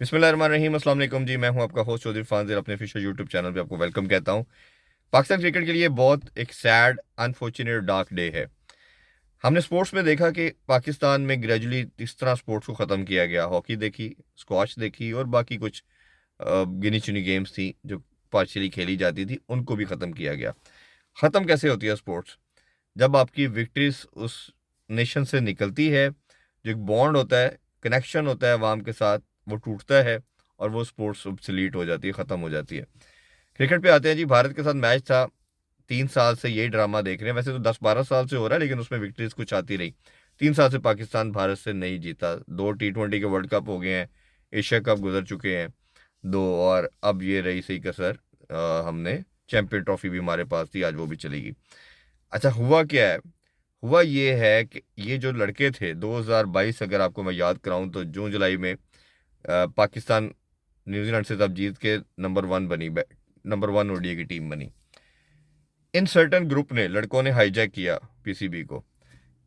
बिस्मिल्लाहिर्रहमानिर्रहीम, अस्सलाम वालेकुम जी। मैं हूं आपका होस्ट चौधरी फानज़िल। अपने ऑफिशियल यूट्यूब चैनल पे आपको वेलकम कहता हूं। पाकिस्तान क्रिकेट के लिए बहुत एक सैड, अनफॉर्चुनेट, डार्क डे है। हमने स्पोर्ट्स में देखा कि पाकिस्तान में ग्रेजुअली इस तरह स्पोर्ट्स को ख़त्म किया गया। हॉकी देखी, स्क्वाश देखी और बाकी कुछ गिनी चुनी गेम्स थी जो पार्शियली खेली जाती थी, उनको भी ख़त्म किया गया। ख़त्म कैसे होती है स्पोर्ट्स? जब आपकी विक्ट्रीज उस नेशन से निकलती है, जो एक बॉन्ड होता है, कनेक्शन होता है अवाम के साथ, वो टूटता है और वो स्पोर्ट्स obsolete हो जाती है, ख़त्म हो जाती है। क्रिकेट पे आते हैं जी। भारत के साथ मैच था, 3 साल से यही ड्रामा देख रहे हैं। वैसे तो 10-12 साल से हो रहा है, लेकिन उसमें विक्ट्रीज कुछ आती रही। 3 साल से पाकिस्तान भारत से नहीं जीता। 2 T20 के वर्ल्ड कप हो गए हैं, एशिया कप गुजर चुके हैं 2, और अब ये रही सही कसर, हमने चैंपियन ट्रॉफी भी हमारे पास थी, आज वो भी चलेगी। अच्छा, हुआ क्या है? हुआ ये है कि ये जो लड़के थे 2022, अगर आपको मैं याद कराऊं तो जून जुलाई में पाकिस्तान न्यूजीलैंड से तब जीत के नंबर 1 बनी, नंबर 1 ओडीआई की टीम बनी। इन सर्टन ग्रुप ने, लड़कों ने हाईजैक किया पीसीबी को।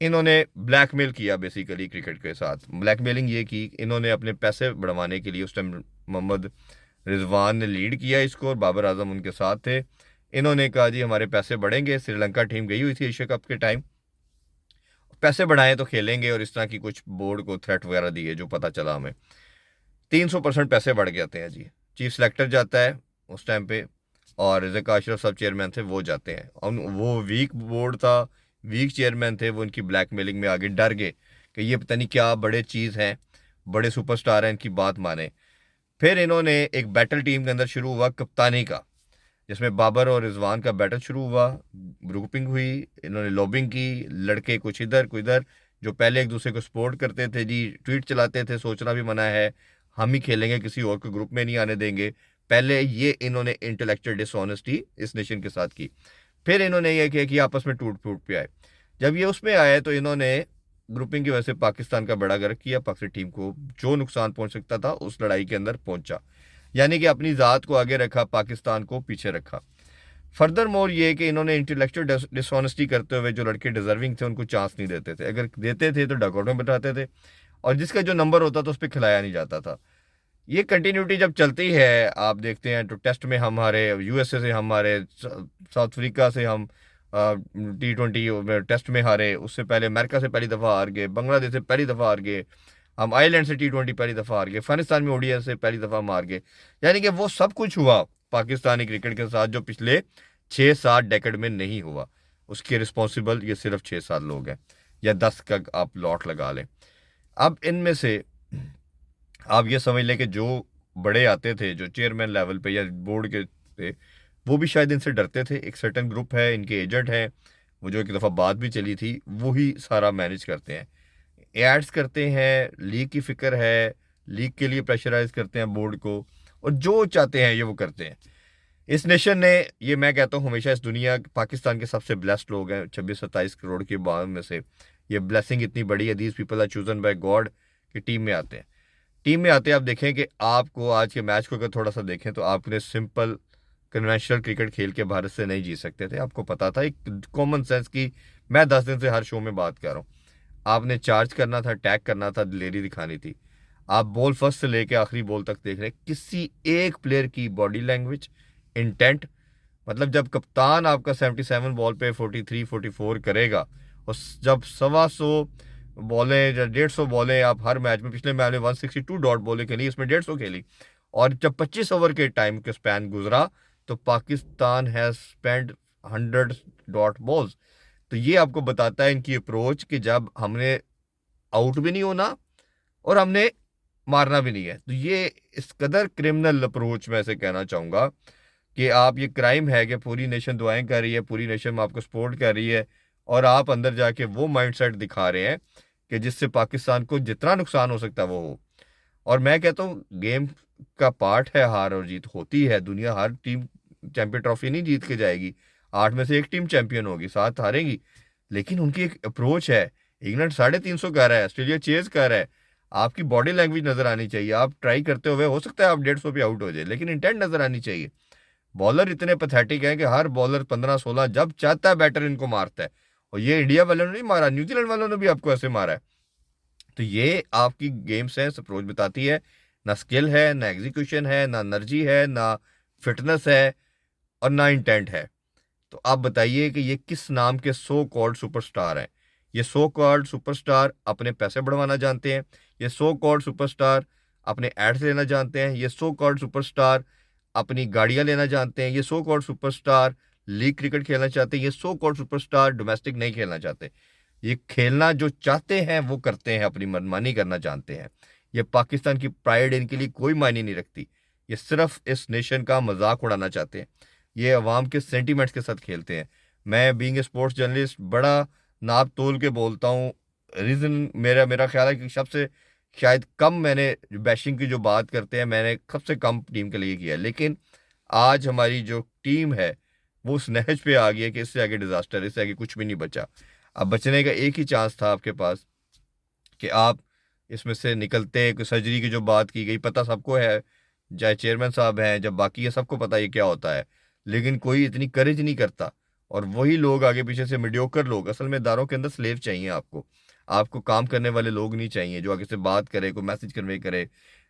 इन्होंने ब्लैकमेल किया बेसिकली क्रिकेट के साथ। ब्लैकमेलिंग ये की, इन्होंने अपने पैसे बढ़वाने के लिए, उस टाइम मोहम्मद रिजवान ने लीड किया इसको और बाबर आजम उनके साथ थे। इन्होंने कहा जी हमारे पैसे बढ़ेंगे। श्रीलंका टीम गई हुई थी एशिया कप के टाइम, पैसे बढ़ाएं तो खेलेंगे, और इस तरह की कुछ बोर्ड को थ्रेट वगैरह दिए, जो पता चला हमें। 300% पैसे बढ़ जाते हैं जी। चीफ सेलेक्टर जाता है उस टाइम पे, और रिजक अशरफ सब चेयरमैन थे, वो जाते हैं। और वो वीक बोर्ड था, वीक चेयरमैन थे, वो इनकी ब्लैकमेलिंग में आगे डर गए कि ये पता नहीं क्या बड़े चीज़ हैं, बड़े सुपरस्टार हैं, इनकी बात माने। फिर इन्होंने एक बैटल टीम के अंदर शुरू हुआ कप्तानी का, जिसमें बाबर और रिजवान का बैटल शुरू हुआ। ग्रुपिंग हुई, इन्होंने लॉबिंग की, लड़के कुछ इधर कुछ इधर, जो पहले एक दूसरे को सपोर्ट करते थे जी, ट्वीट चलाते थे सोचना भी मना है, हम ही खेलेंगे, किसी और को ग्रुप में नहीं आने देंगे। पहले ये इन्होंने इंटेलेक्चुअल डिसऑनेस्टी इस नेशन के साथ की। फिर इन्होंने ये किया कि आपस में टूट फूट पे आए। जब ये उसमें आए तो इन्होंने ग्रुपिंग की वजह से पाकिस्तान का बड़ा गर्व किया। पाकिस्तान टीम को जो नुकसान पहुंच सकता था उस लड़ाई के अंदर पहुंचा, यानी कि अपनी ज़ात को आगे रखा, पाकिस्तान को पीछे रखा। फर्दर मोर ये कि इन्होंने इंटेलेक्चुअल डिसऑनेस्टी करते हुए जो लड़के डिजर्विंग थे उनको चांस नहीं देते थे। अगर देते थे तो डगआउट में बिठाते थे, और जिसका जो नंबर होता था उस पर खिलाया नहीं जाता था। ये कंटिन्यूटी जब चलती है, आप देखते हैं तो टेस्ट में हम हारे, यूएसए से हम हारे, साउथ अफ्रीका से हम T20 टेस्ट में हारे, उससे पहले अमेरिका से पहली दफ़ा हार गए, बांग्लादेश से पहली दफ़ा हार गए, हम आयरलैंड से T20 पहली दफ़ा हार गए, अफगानिस्तान में ओडीआई से पहली दफ़ा हम हार गए। यानी कि वो सब कुछ हुआ पाकिस्तानी क्रिकेट के साथ जो पिछले 6-7 डेकेड में नहीं हुआ। उसके रिस्पॉन्सिबल ये सिर्फ 6-7 लोग हैं, या 10 का आप लॉट लगा लें। अब इनमें से आप ये समझ लें कि जो बड़े आते थे, जो चेयरमैन लेवल पे या बोर्ड के थे, वो भी शायद इनसे डरते थे। एक सर्टन ग्रुप है, इनके एजेंट हैं, वो जो एक दफ़ा बात भी चली थी, वो ही सारा मैनेज करते हैं, एड्स करते हैं, लीग की फिक्र है, लीग के लिए प्रेशराइज करते हैं बोर्ड को, और जो चाहते हैं ये वो करते हैं। इस नेशन ने, ये मैं कहता हूँ हमेशा, इस दुनिया, पाकिस्तान के सबसे ब्लेस्ड लोग हैं, 26-27 करोड़ की आबादी में से ये ब्लेसिंग इतनी बड़ी है, these people are chosen by God, कि टीम में आते हैं। टीम में आते आप देखें कि आपको आज के मैच को अगर थोड़ा सा देखें तो आपने सिंपल कन्वेंशनल क्रिकेट खेल के भारत से नहीं जीत सकते थे। आपको पता था, एक कॉमन सेंस की, मैं 10 दिन से हर शो में बात कर रहा हूँ। आपने चार्ज करना था, अटैक करना था, दिलेरी दिखानी थी। आप बॉल फर्स्ट से लेके आखिरी बॉल तक देख रहे हैं, किसी एक प्लेयर की बॉडी लैंग्वेज, इंटेंट, मतलब जब कप्तान आपका 77 बॉल पे 43-44 करेगा, और जब 125 बॉलें या 150 बॉलें आप हर मैच में, पिछले मैच में 162 डॉट बॉलें खेली, इसमें 150 खेली, और जब 25 ओवर के टाइम के स्पैन गुजरा तो Pakistan has spend 100 dot balls. तो ये आपको बताता है इनकी अप्रोच, कि जब हमने आउट भी नहीं होना और हमने मारना भी नहीं है। तो ये इस कदर क्रिमिनल अप्रोच, मैं ऐसे कहना चाहूँगा कि आप, ये क्राइम है कि पूरी नेशन दुआएं कर रही है, पूरी नेशन आपको सपोर्ट कर रही है, और आप अंदर जाके वो माइंडसेट दिखा रहे हैं कि जिससे पाकिस्तान को जितना नुकसान हो सकता है वो हो। और मैं कहता हूँ गेम का पार्ट है, हार और जीत होती है। दुनिया, हर टीम चैंपियन ट्रॉफी नहीं जीत के जाएगी, 8 में से एक टीम चैंपियन होगी, 7 हारेगी। लेकिन उनकी एक अप्रोच है। इंग्लैंड 350 कर रहा है, ऑस्ट्रेलिया चेज कर रहा है, आपकी बॉडी लैंग्वेज नजर आनी चाहिए। आप ट्राई करते हुए हो सकता है आप 150 पे आउट हो जाए, लेकिन इंटेंट नजर आनी चाहिए। बॉलर इतने पैथेटिक हैं कि हर बॉलर 15-16 जब चाहता है बैटर इनको मारता है, और ये इंडिया वालों ने नहीं मारा, न्यूजीलैंड वालों ने भी आपको ऐसे मारा है। तो ये आपकी गेम सेंस अप्रोच बताती है। ना स्किल है, ना एग्जीक्यूशन है, ना एनर्जी है, ना फिटनेस है और ना इंटेंट है। तो आप बताइए कि ये किस नाम के सो कॉल्ड सुपरस्टार हैं। ये सो कॉल्ड सुपरस्टार अपने पैसे बढ़वाना जानते हैं, ये सो कॉल्ड सुपरस्टार अपने एड्स लेना जानते हैं, ये सो कॉल्ड सुपरस्टार अपनी गाड़ियां लेना जानते हैं, ये so called superstar league cricket खेलना चाहते हैं, ये सो कॉल्ड सुपरस्टार डोमेस्टिक नहीं खेलना चाहते। ये खेलना जो चाहते हैं वो करते हैं, अपनी मनमानी करना जानते हैं। ये पाकिस्तान की प्राइड इनके लिए कोई मायने नहीं रखती। ये सिर्फ इस नेशन का मजाक उड़ाना चाहते हैं, ये अवाम के सेंटीमेंट्स के साथ खेलते हैं। मैं बीइंग ए स्पोर्ट्स जर्नलिस्ट बड़ा नाप तोल के बोलता हूँ। रीज़न मेरा मेरा ख्याल है कि सबसे शायद कम मैंने बैशिंग की जो बात करते हैं, मैंने सबसे कम टीम के लिए किया है। लेकिन आज हमारी जो टीम है वो उस नहज पे आ गई है कि इससे आगे डिजास्टर, इससे आगे कुछ भी नहीं बचा। अब बचने का एक ही चांस था आपके पास कि आप इसमें से निकलते। कोई सर्जरी की जो बात की गई, पता सबको है, चाहे चेयरमैन साहब हैं, जब बाकी है सबको पता है क्या होता है, लेकिन कोई इतनी करेज नहीं करता। और वही लोग आगे पीछे से मीडियोकर लोग, असल में इदारों के अंदर स्लेव चाहिए आपको। आपको काम करने वाले लोग नहीं चाहिए जो आगे से बात करे, कोई मैसेज कन्वे करे।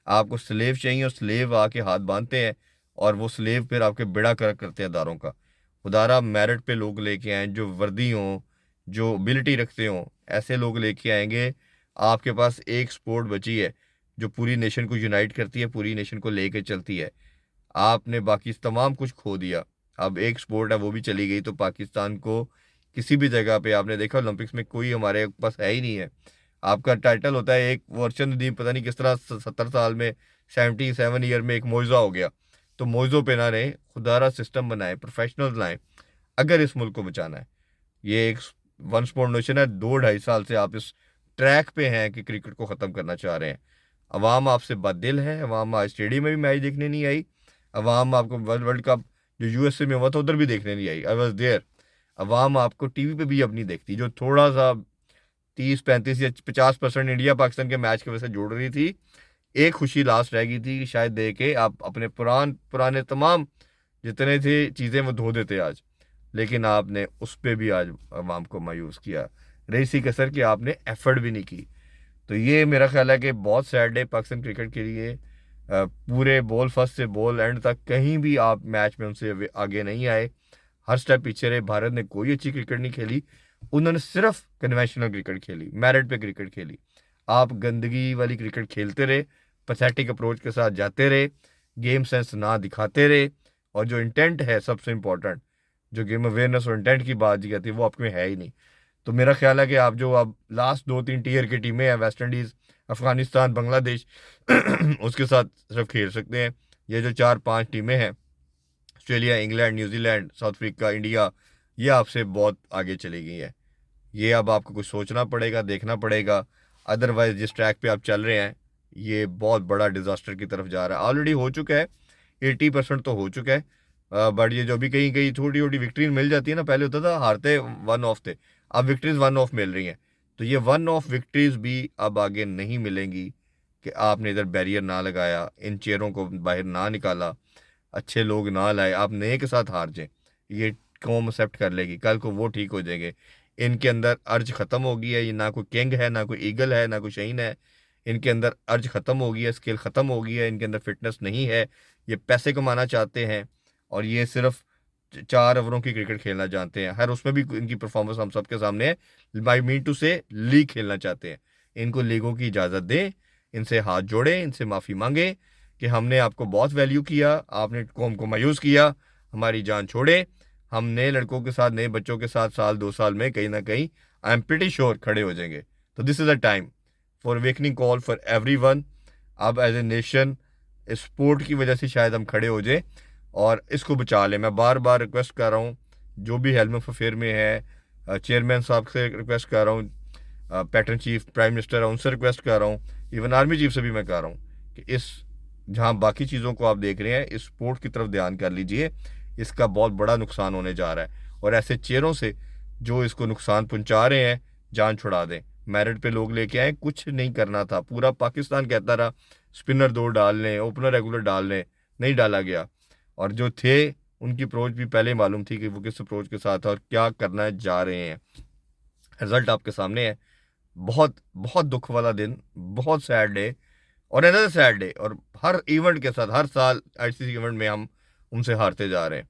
आपको स्लेव चाहिए और स्लेव आके हाथ बांधते हैं और वो स्लेव फिर आपके बेड़ा कर करते हैं इदारों का। खुदारा मेरिट पे लोग लेके आए जो वर्दी हों, जो एबिलिटी रखते हों, ऐसे लोग लेके आएंगे। आपके पास एक स्पोर्ट बची है जो पूरी नेशन को यूनाइट करती है, पूरी नेशन को लेकर चलती है। आपने बाकी तमाम कुछ खो दिया। अब एक स्पोर्ट है वो भी चली गई, तो पाकिस्तान को किसी भी जगह पे आपने देखा ओलंपिक्स में कोई हमारे पास है ही नहीं है। आपका टाइटल होता है एक वर्चन नदीम, पता नहीं किस तरह 70 साल में, 77 ईयर में एक मोइज़ा हो गया। तो मोइज़ों पे ना रहे, खुदारा सिस्टम बनाए, प्रोफेशनल लाएं अगर इस मुल्क को बचाना है। ये एक वन स्पोर्ट नेशन है। 2-2.5 साल से आप इस ट्रैक पे हैं कि क्रिकेट को ख़त्म करना चाह रहे हैं। अवाम आपसे बददिल है, अवाम आज स्टेडियम में भी मैच देखने नहीं आई। अवाम आपको वर्ल्ड वर्ल्ड कप जो यूएसए में हुआ था उधर भी देखने नहीं आई, आई वॉज देयर। अवाम आपको टीवी पे भी अब नहीं देखती। जो थोड़ा सा 30-35 या 50% इंडिया पाकिस्तान के मैच की वजह से जुड़ रही थी, एक खुशी लास्ट रह गई थी कि शायद दे के आप अपने पुराने तमाम जितने थे चीज़ें वो धो देते आज। लेकिन आपने उस पर भी आज अवाम को मायूस किया। रही सी कसर कि आपने एफर्ट भी नहीं की। तो ये मेरा ख्याल है कि बहुत सैड है पाकिस्तान क्रिकेट के लिए। पूरे बॉल फर्स्ट से बॉल एंड तक कहीं भी आप मैच में उनसे आगे नहीं आए, हर स्टेप पीछे रहे। भारत ने कोई अच्छी क्रिकेट नहीं खेली, उन्होंने सिर्फ कन्वेंशनल क्रिकेट खेली, मेरिट पे क्रिकेट खेली। आप गंदगी वाली क्रिकेट खेलते रहे, पैथेटिक अप्रोच के साथ जाते रहे, गेम सेंस ना दिखाते रहे। और जो इंटेंट है सबसे इम्पोर्टेंट, जो गेम अवेयरनेस और इंटेंट की बात की जाती है वो आप में है ही नहीं। तो मेरा ख्याल है कि आप जो अब लास्ट 2-3 टीयर की टीमें हैं, वेस्ट इंडीज़, अफगानिस्तान, बांग्लादेश उसके साथ सिर्फ खेल सकते हैं। ये जो 4-5 टीमें हैं, Australia, England, New Zealand, south Africa, India, ये आपसे बहुत आगे चली गई है। ये अब आपको कुछ सोचना पड़ेगा, देखना पड़ेगा। अदरवाइज जिस ट्रैक पे आप चल रहे हैं ये बहुत बड़ा डिजास्टर की तरफ जा रहा है। ऑलरेडी हो चुका है, 80% तो हो चुका है। बट ये जो भी कहीं कहीं छोटी छोटी विक्ट्रीज मिल जाती है ना, पहले होता था हारते वन ऑफ थे, अब विक्ट्रीज वन ऑफ मिल रही हैं। तो ये वन ऑफ विक्ट्रीज भी अब आगे नहीं मिलेंगी कि आपने इधर बैरियर ना लगाया, इन चेयरों को बाहर ना निकाला, अच्छे लोग ना लाए, आप नए के साथ हार जाएं। ये कौम एक्सेप्ट कर लेगी, कल को वो ठीक हो जाएंगे। इनके अंदर अर्ज ख़त्म हो गई है। ये ना कोई किंग है, ना कोई ईगल है, ना कोई शहीन है। इनके अंदर अर्ज ख़त्म हो गई है, स्किल ख़त्म हो गई है, इनके अंदर फिटनेस नहीं है। ये पैसे कमाना चाहते हैं और ये सिर्फ 4 ओवरों की क्रिकेट खेलना चाहते हैं। हर उसमें भी इनकी परफॉर्मेंस हम सबके सामने है। आई मीन टू से लीग खेलना चाहते हैं। इनको लीगों की इजाज़त दें, इनसे हाथ जोड़ें, इनसे माफ़ी मांगें कि हमने आपको बहुत वैल्यू किया, आपने कौम को मायूस किया, हमारी जान छोड़े। हम नए लड़कों के साथ, नए बच्चों के साथ साल 2 साल में कहीं ना कहीं आई एम प्रिटी श्योर खड़े हो जाएंगे। तो this is a time for wakening call for everyone. अब एज ए नेशन स्पोर्ट की वजह से शायद हम खड़े हो जाए और इसको बचा लें। मैं बार बार रिक्वेस्ट कर रहा हूँ, जो भी हेल्म ऑफ अफेयर में है, चेयरमैन साहब से रिक्वेस्ट कर रहा हूँ, पैटर्न चीफ, प्राइम मिनिस्टर है उनसे रिक्वेस्ट कर रहा हूँ, इवन आर्मी चीफ से भी मैं कह रहा हूँ कि इस जहाँ बाकी चीज़ों को आप देख रहे हैं, इस स्पोर्ट की तरफ ध्यान कर लीजिए। इसका बहुत बड़ा नुकसान होने जा रहा है और ऐसे चेयरों से जो इसको नुकसान पहुंचा रहे हैं जान छुड़ा दें। मेरिट पे लोग लेके आए, कुछ नहीं करना था। पूरा पाकिस्तान कहता रहा स्पिनर 2 डाल लें, ओपनर रेगुलर डाल लें, नहीं डाला गया। और जो थे उनकी अप्रोच भी पहले मालूम थी कि वो किस अप्रोच के साथ और क्या करना जा रहे हैं। रिजल्ट आपके सामने है। बहुत बहुत दुख वाला दिन, बहुत सैड डे। और अनदर सैड डे। और हर इवेंट के साथ हर साल आईसीसी इवेंट में हम उनसे हारते जा रहे हैं।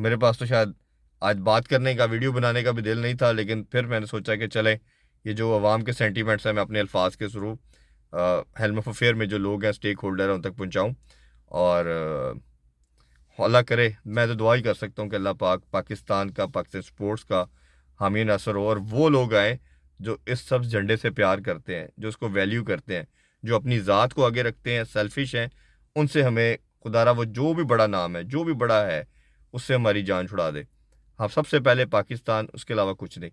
मेरे पास तो शायद आज बात करने का, वीडियो बनाने का भी दिल नहीं था, लेकिन फिर मैंने सोचा कि चले ये जो अवाम के सेंटीमेंट्स हैं मैं अपने अल्फाज के थ्रू हेल्म ऑफ अफेयर में जो लोग हैं, स्टेक होल्डर हैं, उन तक पहुँचाऊँ। और अल्लाह करे, मैं तो दुआ ही कर सकता हूँ कि अल्लाह पाक पाकिस्तान का, पाकिस्तान स्पोर्ट्स का हामी नासर हो, और वो लोग आए जो इस सब झंडे से प्यार करते हैं, जो उसको वैल्यू करते हैं, जो अपनी ज़ात को आगे रखते हैं, सेल्फिश हैं। उनसे हमें खुदारा वो जो भी बड़ा नाम है, जो भी बड़ा है, उससे हमारी जान छुड़ा दे। हाँ, सबसे पहले पाकिस्तान, उसके अलावा कुछ नहीं।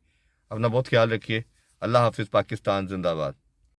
अपना बहुत ख्याल रखिए। अल्लाह हाफिज़। पाकिस्तान जिंदाबाद।